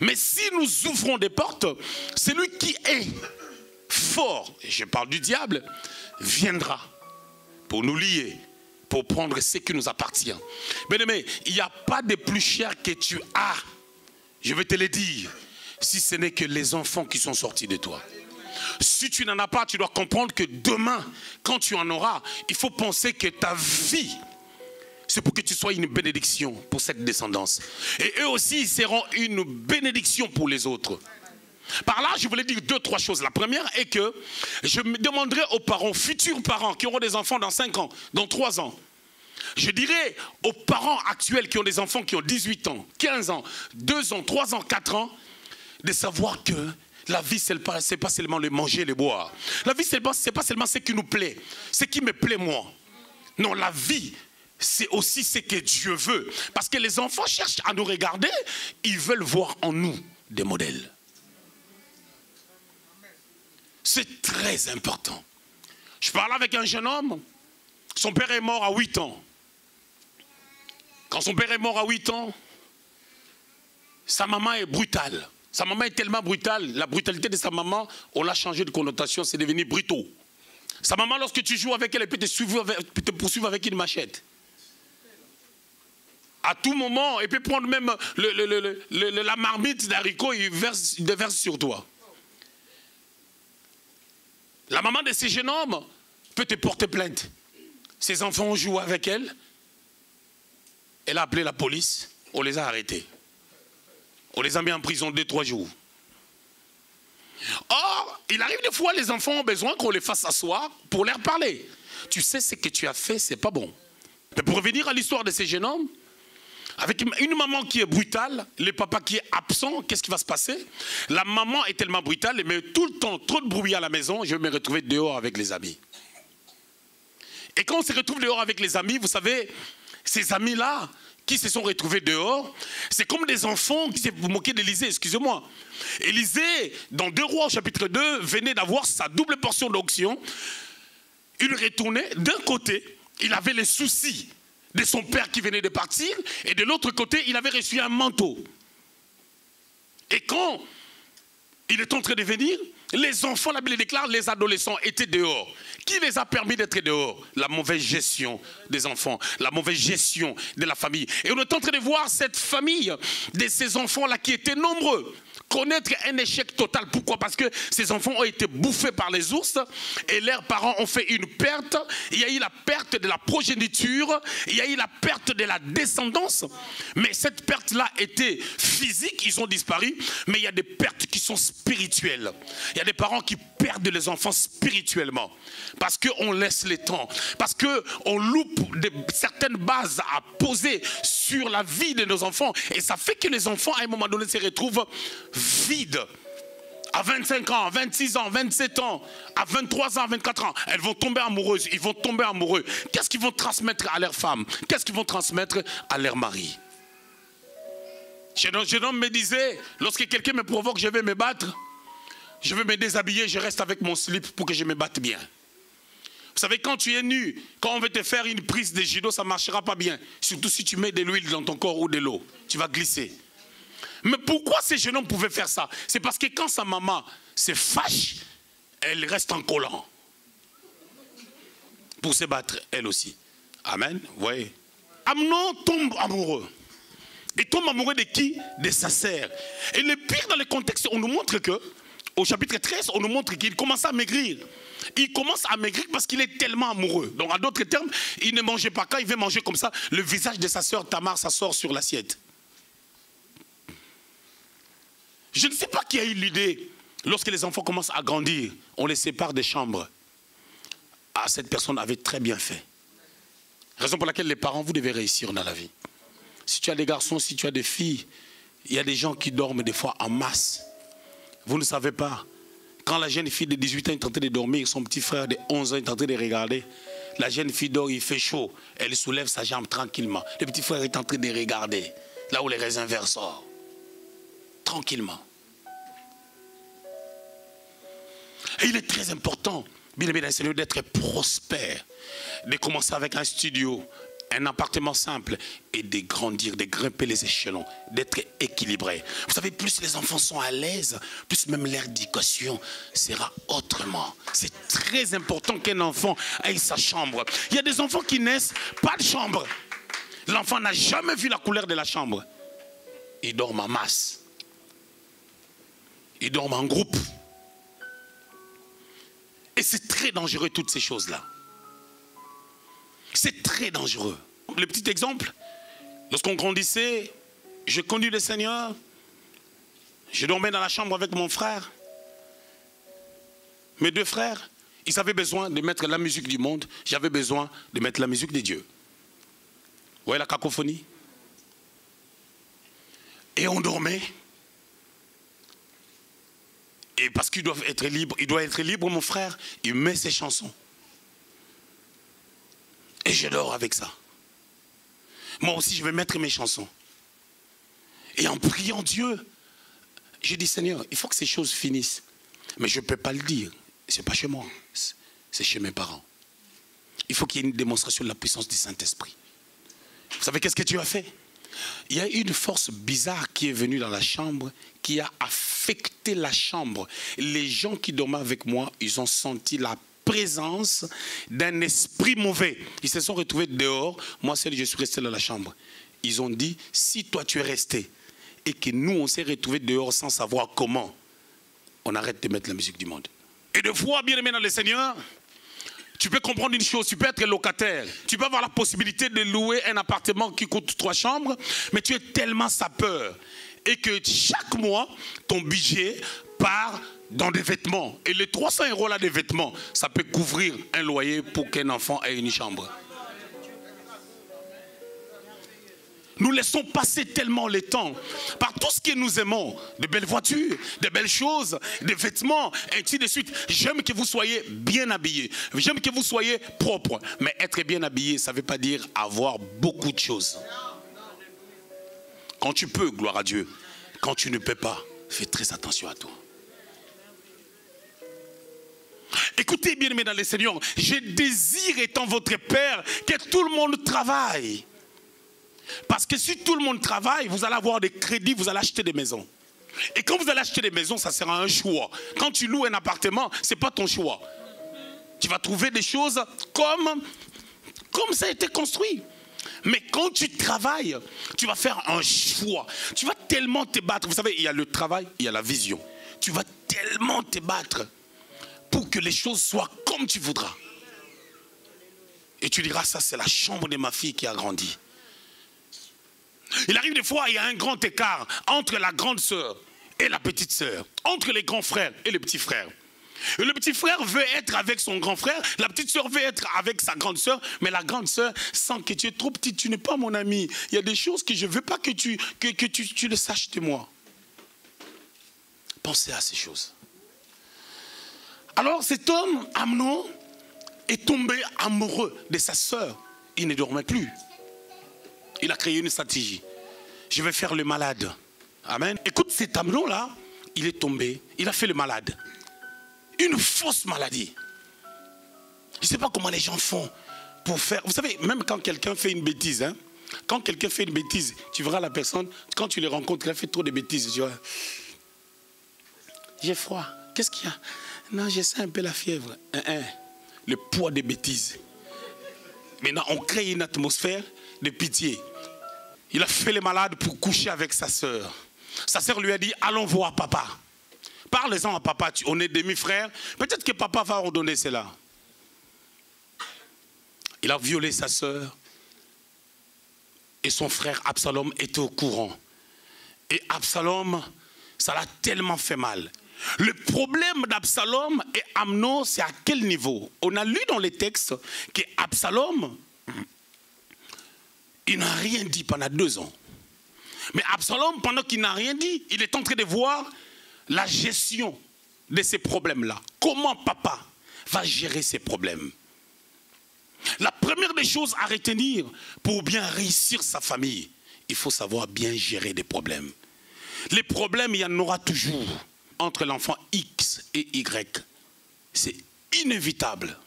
Mais si nous ouvrons des portes, celui qui est fort, et je parle du diable, viendra pour nous lier, pour prendre ce qui nous appartient. Bien-aimé, il n'y a pas de plus cher que tu as, je vais te le dire, si ce n'est que les enfants qui sont sortis de toi. Si tu n'en as pas, tu dois comprendre que demain, quand tu en auras, il faut penser que ta vie, c'est pour que tu sois une bénédiction pour cette descendance. Et eux aussi, ils seront une bénédiction pour les autres. Par là, je voulais dire 2-3 choses. La première est que je me demanderai aux parents, futurs parents qui auront des enfants dans 5 ans, dans 3 ans. Je dirais aux parents actuels qui ont des enfants qui ont 18 ans, 15 ans, 2 ans, 3 ans, 4 ans, de savoir que la vie, ce n'est pas seulement le manger et le boire. La vie, ce n'est pas seulement ce qui nous plaît, ce qui me plaît moi. Non, la vie, c'est aussi ce que Dieu veut. Parce que les enfants cherchent à nous regarder, ils veulent voir en nous des modèles. C'est très important. Je parlais avec un jeune homme, son père est mort à 8 ans. Quand son père est mort à 8 ans, sa maman est brutale. Sa maman est tellement brutale, la brutalité de sa maman, on l'a changé de connotation, c'est devenu brutaux. Sa maman, lorsque tu joues avec elle, elle peut te poursuivre avec une machette. À tout moment, elle peut prendre même la marmite d'haricots et déverse sur toi. La maman de ces jeunes hommes peut te porter plainte. Ses enfants ont joué avec elle. Elle a appelé la police. On les a arrêtés. On les a mis en prison 2-3 jours. Or, il arrive des fois, les enfants ont besoin qu'on les fasse asseoir pour leur parler. Tu sais ce que tu as fait, c'est pas bon. Mais pour revenir à l'histoire de ces jeunes hommes, avec une maman qui est brutale, le papa qui est absent, qu'est-ce qui va se passer? La maman est tellement brutale, mais tout le temps, trop de bruit à la maison, je vais me retrouver dehors avec les amis. Et quand on se retrouve dehors avec les amis, vous savez, ces amis-là, qui se sont retrouvés dehors, c'est comme des enfants qui se moquaient d'Élisée, excusez-moi. Élisée, dans 2 Rois au chapitre 2, venait d'avoir sa double portion d'onction. Il retournait, d'un côté, il avait les soucis de son père qui venait de partir, et de l'autre côté, il avait reçu un manteau. Et quand il est en train de venir, les enfants, la Bible déclare, les adolescents étaient dehors. Qui les a permis d'être dehors? La mauvaise gestion des enfants, la mauvaise gestion de la famille. Et on est en train de voir cette famille de ces enfants-là qui étaient nombreux connaître un échec total. Pourquoi? Parce que ces enfants ont été bouffés par les ours et leurs parents ont fait une perte. Il y a eu la perte de la progéniture, il y a eu la perte de la descendance. Mais cette perte-là était physique, ils ont disparu. Mais il y a des pertes qui sont spirituelles. Il y a des parents qui perdent les enfants spirituellement. Parce qu'on laisse le temps. Parce qu'on loupe certaines bases à poser sur la vie de nos enfants. Et ça fait que les enfants, à un moment donné, se retrouvent vides. À 25 ans, à 26 ans, 27 ans, à 23 ans, à 24 ans, elles vont tomber amoureuses, ils vont tomber amoureux. Qu'est-ce qu'ils vont transmettre à leurs femmes? Qu'est-ce qu'ils vont transmettre à leur mari? Jeune homme me disait, lorsque quelqu'un me provoque, je vais me battre, je vais me déshabiller, je reste avec mon slip pour que je me batte bien. Vous savez, quand tu es nu, quand on veut te faire une prise de judo, ça ne marchera pas bien. Surtout si tu mets de l'huile dans ton corps ou de l'eau. Tu vas glisser. Mais pourquoi ces jeunes hommes pouvaient faire ça? C'est parce que quand sa maman se fâche, elle reste en collant. Pour se battre, elle aussi. Amen. Oui. Amnon tombe amoureux. Il tombe amoureux de qui? De sa sœur. Et le pire dans le contexte, on nous montre que, au chapitre 13, on nous montre qu'il commence à maigrir. Il commence à maigrir parce qu'il est tellement amoureux. Donc, en d'autres termes, il ne mangeait pas. Quand il veut manger comme ça, le visage de sa sœur Tamar, ça sort sur l'assiette. Je ne sais pas qui a eu l'idée, lorsque les enfants commencent à grandir, on les sépare des chambres. Ah, cette personne avait très bien fait. Raison pour laquelle les parents, vous devez réussir dans la vie. Si tu as des garçons, si tu as des filles, il y a des gens qui dorment des fois en masse. Vous ne savez pas. Quand la jeune fille de 18 ans est en train de dormir, son petit frère de 11 ans est en train de regarder. La jeune fille dort, il fait chaud. Elle soulève sa jambe tranquillement. Le petit frère est en train de regarder. Là où les raisins verts sortent. Tranquillement. Et il est très important, bien aimé dans le Seigneur, d'être prospère. De commencer avec un studio, un appartement simple et de grandir, de grimper les échelons, d'être équilibré. Vous savez, plus les enfants sont à l'aise, plus même leur éducation sera autrement. C'est très important qu'un enfant ait sa chambre. Il y a des enfants qui naissent pas de chambre. L'enfant n'a jamais vu la couleur de la chambre. Il dort en masse. Il dort en groupe. Et c'est très dangereux toutes ces choses-là. C'est très dangereux. Le petit exemple, lorsqu'on grandissait, je conduis le Seigneur, je dormais dans la chambre avec mon frère. Mes deux frères, ils avaient besoin de mettre la musique du monde, j'avais besoin de mettre la musique de Dieu. Vous voyez la cacophonie? Et on dormait. Et parce qu'ils doivent être libres, il doit être libre, mon frère, il met ses chansons. Et je dors avec ça. Moi aussi, je vais mettre mes chansons. Et en priant Dieu, je dis, Seigneur, il faut que ces choses finissent. Mais je ne peux pas le dire. Ce n'est pas chez moi, c'est chez mes parents. Il faut qu'il y ait une démonstration de la puissance du Saint-Esprit. Vous savez qu'est-ce que tu as fait? Il y a une force bizarre qui est venue dans la chambre, qui a affecté la chambre. Les gens qui dormaient avec moi, ils ont senti la présence d'un esprit mauvais. Ils se sont retrouvés dehors. Moi seul, je suis resté dans la chambre. Ils ont dit, si toi tu es resté et que nous on s'est retrouvés dehors sans savoir comment, on arrête de mettre la musique du monde. Et de fois, bien aimé dans le Seigneur, tu peux comprendre une chose, tu peux être locataire, tu peux avoir la possibilité de louer un appartement qui coûte 3 chambres, mais tu es tellement sapeur et que chaque mois, ton budget part dans des vêtements. Et les 300 € là des vêtements, ça peut couvrir un loyer pour qu'un enfant ait une chambre. Nous laissons passer tellement le temps par tout ce que nous aimons, de belles voitures, de belles choses, des vêtements, et ainsi de suite. J'aime que vous soyez bien habillés, j'aime que vous soyez propres. Mais être bien habillé, ça ne veut pas dire avoir beaucoup de choses. Quand tu peux, gloire à Dieu. Quand tu ne peux pas, fais très attention à toi. Écoutez bien, aimés dans le Seigneur, je désire, étant votre Père, que tout le monde travaille. Parce que si tout le monde travaille, vous allez avoir des crédits, vous allez acheter des maisons. Et quand vous allez acheter des maisons, ça sera un choix. Quand tu loues un appartement, ce n'est pas ton choix. Tu vas trouver des choses comme ça a été construit. Mais quand tu travailles, tu vas faire un choix. Tu vas tellement te battre. Vous savez, il y a le travail, il y a la vision. Tu vas tellement te battre pour que les choses soient comme tu voudras. Et tu diras, ça c'est la chambre de ma fille qui a grandi. Il arrive des fois, il y a un grand écart entre la grande sœur et la petite sœur, entre les grands frères et les petits frères. Et le petit frère veut être avec son grand frère, la petite sœur veut être avec sa grande sœur, mais la grande sœur sent que tu es trop petite, tu n'es pas mon ami. Il y a des choses que je ne veux pas que tu le saches de moi. Pensez à ces choses. Alors cet homme, Amnon, est tombé amoureux de sa sœur. Il ne dormait plus. Il a créé une stratégie. Je vais faire le malade. Amen. Écoute, cet Amnon-là, il est tombé, il a fait le malade. Une fausse maladie. Je ne sais pas comment les gens font pour faire... Vous savez, même quand quelqu'un fait une bêtise, hein, quand quelqu'un fait une bêtise, tu verras la personne, quand tu le rencontres, il a fait trop de bêtises, tu vois. J'ai froid. Qu'est-ce qu'il y a? Non, je sens un peu la fièvre. Le poids des bêtises. Maintenant, on crée une atmosphère de pitié. Il a fait le malade pour coucher avec sa sœur. Sa sœur lui a dit, allons voir papa. Parlez-en à papa, on est demi-frères. Peut-être que papa va ordonner cela. Il a violé sa sœur. Et son frère Absalom était au courant. Et Absalom, ça l'a tellement fait mal. Le problème d'Absalom et Amnon, c'est à quel niveau? On a lu dans les textes qu'Absalom, il n'a rien dit pendant 2 ans. Mais Absalom, pendant qu'il n'a rien dit, il est en train de voir la gestion de ces problèmes-là. Comment papa va gérer ces problèmes? La première des choses à retenir pour bien réussir sa famille, il faut savoir bien gérer des problèmes. Les problèmes, il y en aura toujours entre l'enfant X et Y. C'est inévitable.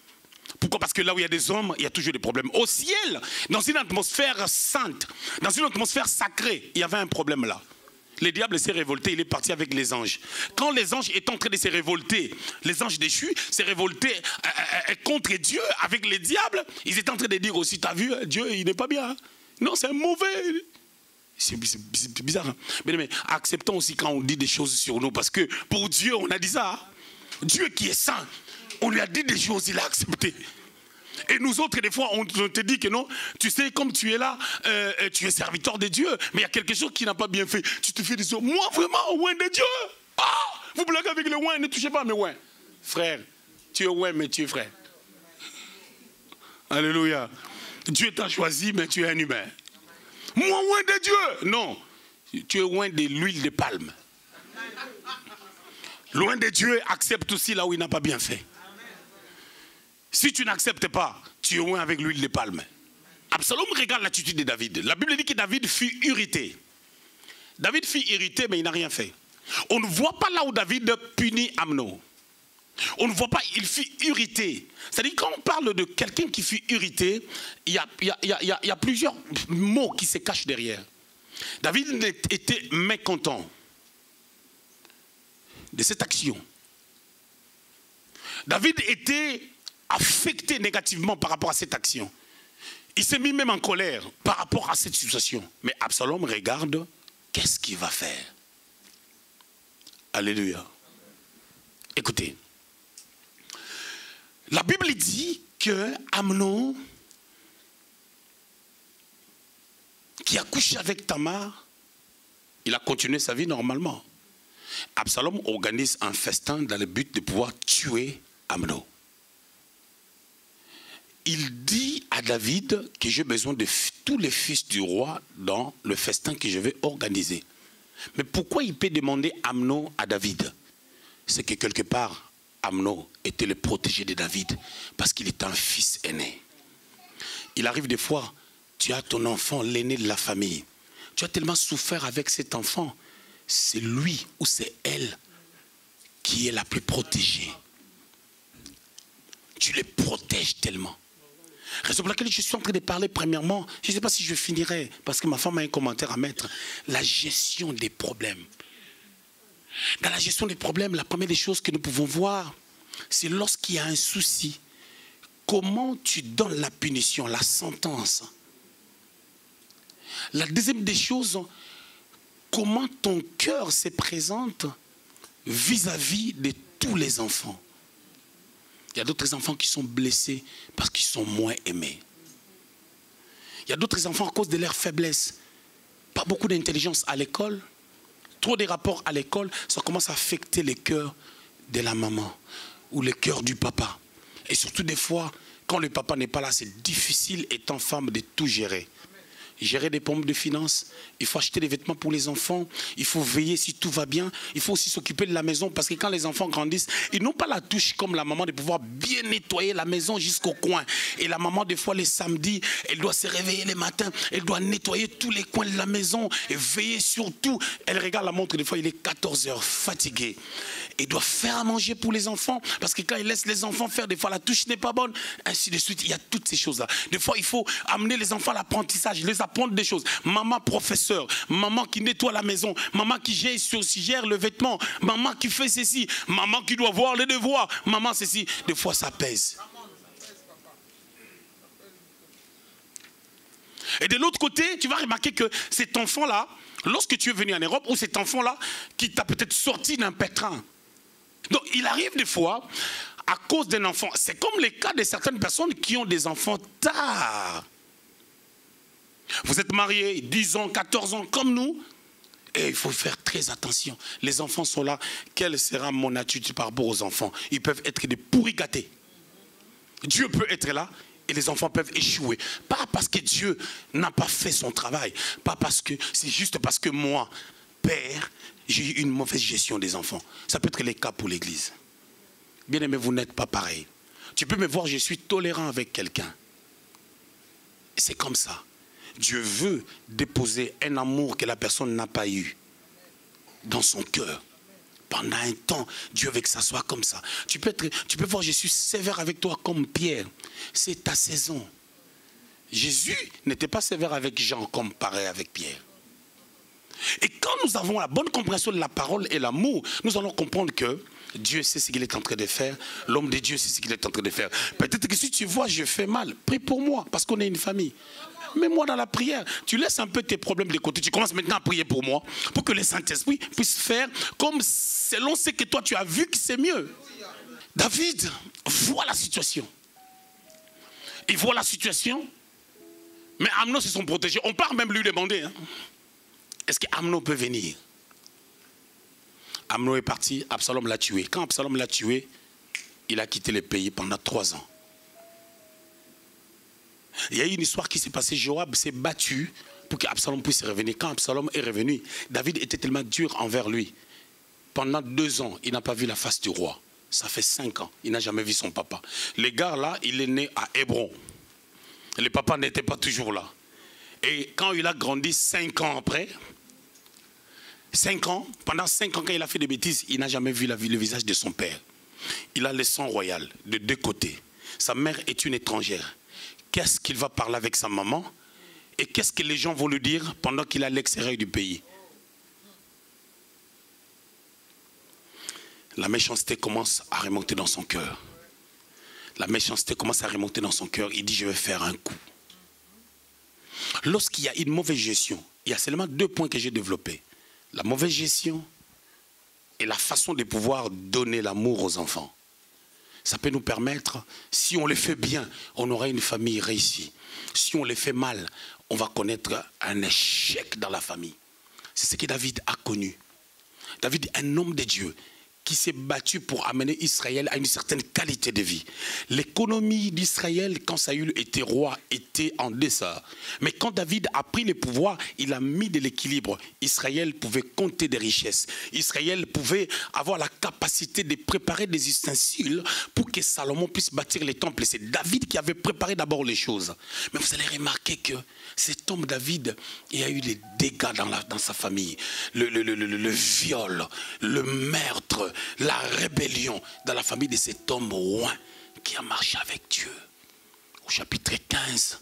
Pourquoi? Parce que là où il y a des hommes, il y a toujours des problèmes. Au ciel, dans une atmosphère sainte, dans une atmosphère sacrée, il y avait un problème là. Le diable s'est révolté, il est parti avec les anges. Quand les anges étaient en train de se révolter, les anges déchus s'est révolté contre Dieu avec les diables, ils étaient en train de dire aussi, t'as vu, Dieu, il n'est pas bien. Non, c'est un mauvais. C'est bizarre. Hein? Mais acceptons aussi quand on dit des choses sur nous, parce que pour Dieu, on a dit ça. Hein? Dieu qui est saint, on lui a dit des choses, il a accepté. Et nous autres, des fois, on te dit que non, tu sais, comme tu es là, tu es serviteur de Dieu, mais il y a quelque chose qui n'a pas bien fait. Tu te fais des choses. Moi, vraiment, ouin de Dieu. Ah, vous blaguez avec le ouin, ne touchez pas mes ouins. Frère, tu es ouin, mais tu es frère. Alléluia. Dieu t'a choisi, mais tu es un humain. Moi, ouin de Dieu. Non, tu es ouin de l'huile de palme. Loin de Dieu, accepte aussi là où il n'a pas bien fait. Si tu n'acceptes pas, tu es loin avec l'huile de palme. Absalom regarde l'attitude de David. La Bible dit que David fut irrité. David fut irrité, mais il n'a rien fait. On ne voit pas là où David punit Amnon. On ne voit pas, il fut irrité. C'est-à-dire quand on parle de quelqu'un qui fut irrité, il y a plusieurs mots qui se cachent derrière. David était mécontent de cette action. David était affecté négativement par rapport à cette action. Il s'est mis même en colère par rapport à cette situation. Mais Absalom regarde, qu'est-ce qu'il va faire? Alléluia. Écoutez, la Bible dit que Amnon, qui a couché avec Tamar, il a continué sa vie normalement. Absalom organise un festin dans le but de pouvoir tuer Amnon. Il dit à David que j'ai besoin de tous les fils du roi dans le festin que je vais organiser. Mais pourquoi il peut demander Amnon à David? C'est que quelque part, Amnon était le protégé de David parce qu'il est un fils aîné. Il arrive des fois, tu as ton enfant, l'aîné de la famille. Tu as tellement souffert avec cet enfant. C'est lui ou c'est elle qui est la plus protégée. Tu les protèges tellement. Raison pour laquelle je suis en train de parler premièrement, je ne sais pas si je finirai, parce que ma femme a un commentaire à mettre, la gestion des problèmes. Dans la gestion des problèmes, la première des choses que nous pouvons voir, c'est lorsqu'il y a un souci, comment tu donnes la punition, la sentence. La deuxième des choses, comment ton cœur se présente vis-à-vis de tous les enfants. Il y a d'autres enfants qui sont blessés parce qu'ils sont moins aimés. Il y a d'autres enfants à cause de leur faiblesse. Pas beaucoup d'intelligence à l'école. Trop de rapports à l'école, ça commence à affecter le cœur de la maman ou le cœur du papa. Et surtout des fois, quand le papa n'est pas là, c'est difficile étant femme de tout gérer. gérer des problèmes de finances, il faut acheter des vêtements pour les enfants, il faut veiller si tout va bien, il faut aussi s'occuper de la maison parce que quand les enfants grandissent, ils n'ont pas la touche comme la maman de pouvoir bien nettoyer la maison jusqu'au coin. Et la maman, des fois, les samedis, elle doit se réveiller les matins, elle doit nettoyer tous les coins de la maison et veiller sur tout. Elle regarde la montre, des fois, il est 14 h, fatigué. Elle doit faire à manger pour les enfants parce que quand elle laisse les enfants faire, des fois, la touche n'est pas bonne, ainsi de suite. Il y a toutes ces choses-là. Des fois, il faut amener les enfants à l'apprentissage, les apprendre des choses. Maman professeur, maman qui nettoie la maison, maman qui gère le vêtement, maman qui fait ceci, maman qui doit voir les devoirs, maman ceci. Des fois, ça pèse. Et de l'autre côté, tu vas remarquer que cet enfant-là, lorsque tu es venu en Europe, ou cet enfant-là qui t'a peut-être sorti d'un pétrin. Donc, il arrive des fois, à cause d'un enfant, c'est comme les cas de certaines personnes qui ont des enfants tard. Vous êtes mariés 10 ans, 14 ans, comme nous, et il faut faire très attention. Les enfants sont là. Quelle sera mon attitude par rapport aux enfants? Ils peuvent être des pourris gâtés. Dieu peut être là et les enfants peuvent échouer. Pas parce que Dieu n'a pas fait son travail, pas parce que c'est juste parce que moi, père, j'ai eu une mauvaise gestion des enfants. Ça peut être le cas pour l'église. Bien aimé, vous n'êtes pas pareil. Tu peux me voir, je suis tolérant avec quelqu'un. C'est comme ça. Dieu veut déposer un amour que la personne n'a pas eu dans son cœur. Pendant un temps, Dieu veut que ça soit comme ça. Tu peux voir, je suis sévère avec toi comme Pierre. C'est ta saison. Jésus n'était pas sévère avec Jean comme pareil avec Pierre. Et quand nous avons la bonne compréhension de la parole et l'amour, nous allons comprendre que Dieu sait ce qu'il est en train de faire. L'homme de Dieu sait ce qu'il est en train de faire. Peut-être que si tu vois, je fais mal, prie pour moi, parce qu'on est une famille. Mets-moi dans la prière. Tu laisses un peu tes problèmes de côté. Tu commences maintenant à prier pour moi, pour que le Saint-Esprit puisse faire comme selon ce que toi tu as vu que c'est mieux. David voit la situation. Il voit la situation, mais Amnon se sont protégés. On part même lui demander, hein, est-ce qu'Amnon peut venir? Amnon est parti, Absalom l'a tué. Quand Absalom l'a tué, il a quitté le pays pendant 3 ans. Il y a eu une histoire qui s'est passée. Joab s'est battu pour qu'Absalom puisse revenir. Quand Absalom est revenu, David était tellement dur envers lui. Pendant 2 ans, il n'a pas vu la face du roi. Ça fait 5 ans, il n'a jamais vu son papa. Le gars là, il est né à Hébron. Le papa n'était pas toujours là. Et quand il a grandi 5 ans après, 5 ans, pendant 5 ans, quand il a fait des bêtises, il n'a jamais vu le visage de son père. Il a le sang royal de 2 côtés. Sa mère est une étrangère. Qu'est-ce qu'il va parler avec sa maman? Et qu'est-ce que les gens vont lui dire pendant qu'il est à l'extérieur du pays? La méchanceté commence à remonter dans son cœur. La méchanceté commence à remonter dans son cœur. Il dit, je vais faire un coup. Lorsqu'il y a une mauvaise gestion, il y a seulement 2 points que j'ai développés. La mauvaise gestion et la façon de pouvoir donner l'amour aux enfants. Ça peut nous permettre, si on les fait bien, on aura une famille réussie. Si on les fait mal, on va connaître un échec dans la famille. C'est ce que David a connu. David est un homme de Dieu qui s'est battu pour amener Israël à une certaine qualité de vie. L'économie d'Israël, quand Saül était roi, était en dessert. Mais quand David a pris le pouvoir, il a mis de l'équilibre. Israël pouvait compter des richesses. Israël pouvait avoir la capacité de préparer des ustensiles pour que Salomon puisse bâtir les temples. C'est David qui avait préparé d'abord les choses. Mais vous allez remarquer que cet homme David, il y a eu des dégâts dans sa famille. Le viol, le meurtre, la rébellion dans la famille de cet homme roi qui a marché avec Dieu. Au chapitre 15,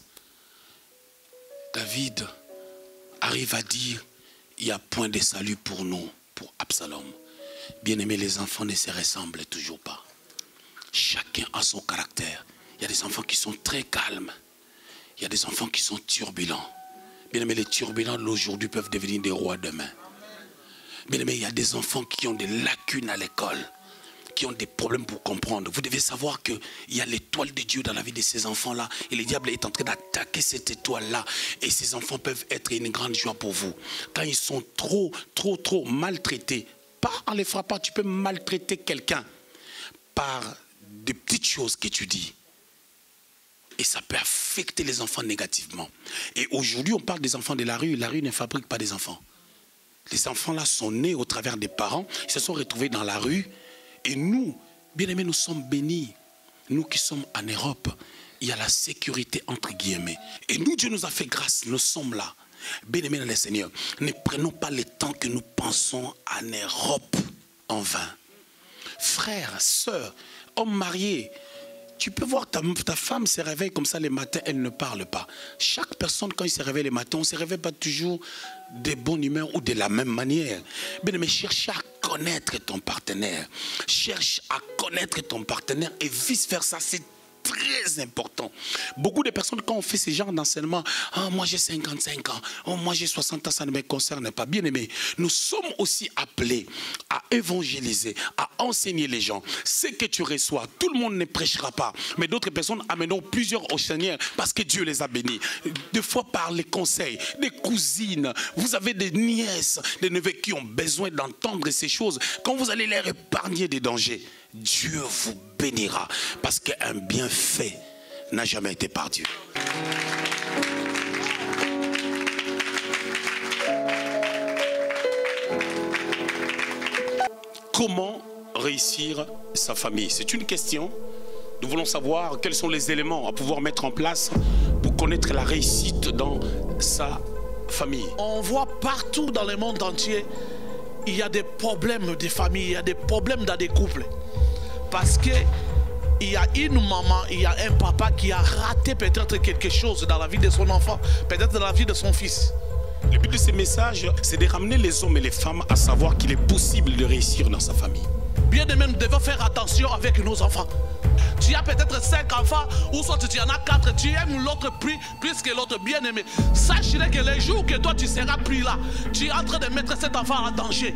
David arrive à dire, il n'y a point de salut pour nous, pour Absalom. Bien aimé, les enfants ne se ressemblent toujours pas. Chacun a son caractère. Il y a des enfants qui sont très calmes. Il y a des enfants qui sont turbulents. Bien aimé, les turbulents d'aujourd'hui peuvent devenir des rois demain. Bien aimé, il y a des enfants qui ont des lacunes à l'école, qui ont des problèmes pour comprendre. Vous devez savoir qu'il y a l'étoile de Dieu dans la vie de ces enfants-là. Et le diable est en train d'attaquer cette étoile-là. Et ces enfants peuvent être une grande joie pour vous. Quand ils sont trop maltraités, pas en les frappant, tu peux maltraiter quelqu'un par des petites choses que tu dis. et ça peut affecter les enfants négativement. Et aujourd'hui, on parle des enfants de la rue. La rue ne fabrique pas des enfants. Les enfants là sont nés au travers des parents, ils se sont retrouvés dans la rue. Et nous, bien aimés, nous sommes bénis. Nous qui sommes en Europe, il y a la sécurité entre guillemets. Et nous, Dieu nous a fait grâce, nous sommes là. Bien aimés dans le Seigneur, ne prenons pas le temps que nous pensons en Europe en vain. Frères, sœurs, hommes mariés, tu peux voir ta femme se réveille comme ça les matins, elle ne parle pas. Chaque personne, quand il se réveille les matins, on ne se réveille pas toujours de bonne humeur ou de la même manière. Bien, mais cherche à connaître ton partenaire. Cherche à connaître ton partenaire et vice-versa. C'est très important. Beaucoup de personnes, quand on fait ce genre d'enseignement, moi j'ai 55 ans, moi j'ai 60 ans, ça ne me concerne pas. Bien aimé, nous sommes aussi appelés à évangéliser, à enseigner les gens. Ce que tu reçois, tout le monde ne prêchera pas, mais d'autres personnes amèneront plusieurs au Seigneur parce que Dieu les a bénis. Des fois par les conseils, des cousines, vous avez des nièces, des neveux qui ont besoin d'entendre ces choses. Quand vous allez leur épargner des dangers, Dieu vous bénira parce qu'un bienfait n'a jamais été par Dieu. Comment réussir sa famille? C'est une question. Nous voulons savoir quels sont les éléments à pouvoir mettre en place pour connaître la réussite dans sa famille. On voit partout dans le monde entier, il y a des problèmes de famille, il y a des problèmes dans des couples. Parce que il y a une maman, il y a un papa qui a raté peut-être quelque chose dans la vie de son enfant, peut-être dans la vie de son fils. Le but de ces messages, c'est de ramener les hommes et les femmes à savoir qu'il est possible de réussir dans sa famille. Bien aimé, nous devons faire attention avec nos enfants. Tu as peut-être 5 enfants, ou soit tu en as 4, tu aimes l'autre plus que l'autre. Bien aimé, sache que les jours que toi tu seras pris là, tu es en train de mettre cet enfant en danger.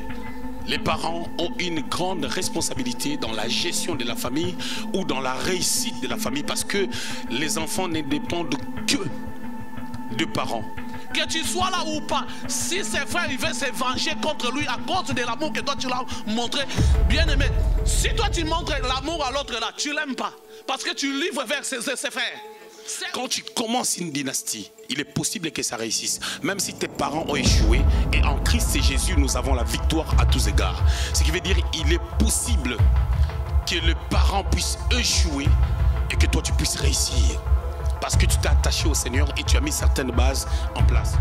Les parents ont une grande responsabilité dans la gestion de la famille ou dans la réussite de la famille parce que les enfants ne dépendent que de parents. Que tu sois là ou pas, si ses frères ils veulent se venger contre lui à cause de l'amour que toi tu l'as montré, bien aimé, si toi tu montres l'amour à l'autre là, tu l'aimes pas parce que tu livres vers ses frères. Quand tu commences une dynastie, il est possible que ça réussisse. Même si tes parents ont échoué, et en Christ et Jésus, nous avons la victoire à tous égards. Ce qui veut dire qu'il est possible que les parents puissent échouer et que toi tu puisses réussir. Parce que tu t'es attaché au Seigneur et tu as mis certaines bases en place.